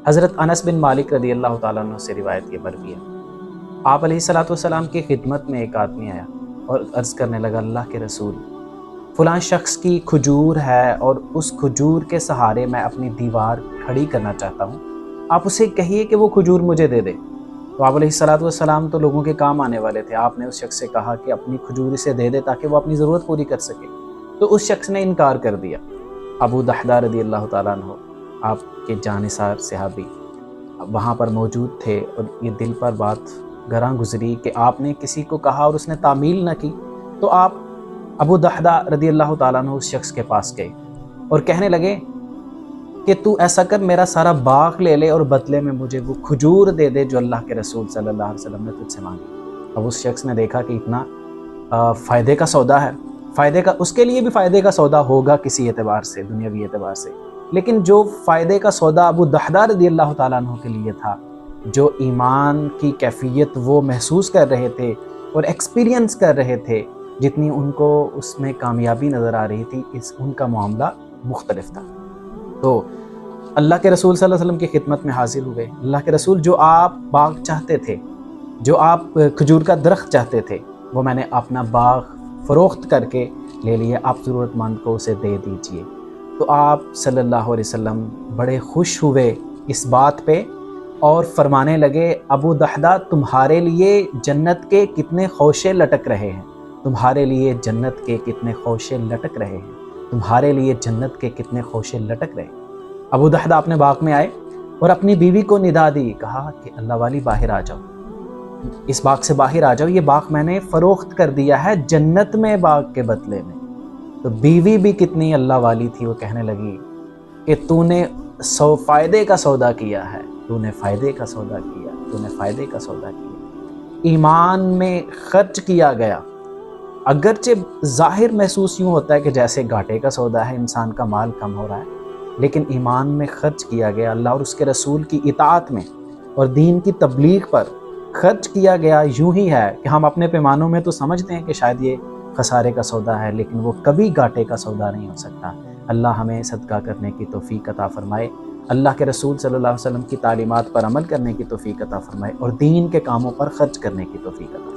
حضرت انس بن مالک رضی اللہ تعالیٰ عنہ سے روایت یہ مروی ہے، آپ علیہ الصلوۃ والسلام کی خدمت میں ایک آدمی آیا اور عرض کرنے لگا، اللہ کے رسول، فلاں شخص کی کھجور ہے اور اس کھجور کے سہارے میں اپنی دیوار کھڑی کرنا چاہتا ہوں، آپ اسے کہیے کہ وہ کھجور مجھے دے دے۔ تو آپ علیہ الصلوۃ والسلام تو لوگوں کے کام آنے والے تھے، آپ نے اس شخص سے کہا کہ اپنی کھجور اسے دے دے تاکہ وہ اپنی ضرورت پوری کر سکے، تو اس شخص نے انکار کر دیا۔ ابو دحدہ رضی اللہ تعالیٰ عنہ، آپ کے جانثار صحابی، وہاں پر موجود تھے، اور یہ دل پر بات گراں گزری کہ آپ نے کسی کو کہا اور اس نے تعمیل نہ کی، تو آپ ابو دحدہ رضی اللہ تعالیٰ عنہ اس شخص کے پاس گئے اور کہنے لگے کہ تو ایسا کر، میرا سارا باغ لے لے اور بدلے میں مجھے وہ کھجور دے دے جو اللہ کے رسول صلی اللہ علیہ وسلم نے تجھ سے مانگی۔ اب اس شخص نے دیکھا کہ اتنا فائدے کا سودا ہے، اس کے لیے بھی فائدے کا سودا ہوگا کسی اعتبار سے، دنیاوی اعتبار سے، لیکن جو فائدے کا سودا ابو دحدہ رضی اللہ تعالیٰ عنہ کے لیے تھا، جو ایمان کی کیفیت وہ محسوس کر رہے تھے اور ایکسپیرینس کر رہے تھے، جتنی ان کو اس میں کامیابی نظر آ رہی تھی، ان کا معاملہ مختلف تھا۔ تو اللہ کے رسول صلی اللہ علیہ وسلم کی خدمت میں حاضر ہوئے، اللہ کے رسول، جو آپ باغ چاہتے تھے، جو آپ کھجور کا درخت چاہتے تھے، وہ میں نے اپنا باغ فروخت کر کے لے لیا، آپ ضرورت مند کو اسے دے دیجئے۔ تو آپ صلی اللہ علیہ وسلم بڑے خوش ہوئے اس بات پہ اور فرمانے لگے، ابو دحدہ، تمہارے لیے جنت کے کتنے خوشے لٹک رہے ہیں، تمہارے لیے جنت کے کتنے خوشے لٹک رہے ہیں، تمہارے لیے جنت کے کتنے خوشے لٹک رہے ہیں۔ ابو دحدہ اپنے باغ میں آئے اور اپنی بیوی کو ندا دی، کہا کہ اللہ والی باہر آ جاؤ، اس باغ سے باہر آ جاؤ، یہ باغ میں نے فروخت کر دیا ہے جنت میں باغ کے بدلے میں۔ تو بیوی بھی کتنی اللہ والی تھی، وہ کہنے لگی کہ تو نے فائدے کا سودا کیا ہے، تو نے فائدے کا سودا کیا، تو نے فائدے کا سودا کیا۔ ایمان میں خرچ کیا گیا، اگرچہ ظاہر محسوس یوں ہوتا ہے کہ جیسے گھاٹے کا سودا ہے، انسان کا مال کم ہو رہا ہے، لیکن ایمان میں خرچ کیا گیا، اللہ اور اس کے رسول کی اطاعت میں اور دین کی تبلیغ پر خرچ کیا گیا۔ یوں ہی ہے کہ ہم اپنے پیمانوں میں تو سمجھتے ہیں کہ شاید یہ خسارے کا سودا ہے، لیکن وہ کبھی گھاٹے کا سودا نہیں ہو سکتا۔ اللہ ہمیں صدقہ کرنے کی توفیق عطا فرمائے، اللہ کے رسول صلی اللہ علیہ وسلم کی تعلیمات پر عمل کرنے کی توفیق عطا فرمائے، اور دین کے کاموں پر خرچ کرنے کی توفیق عطا فرمائے۔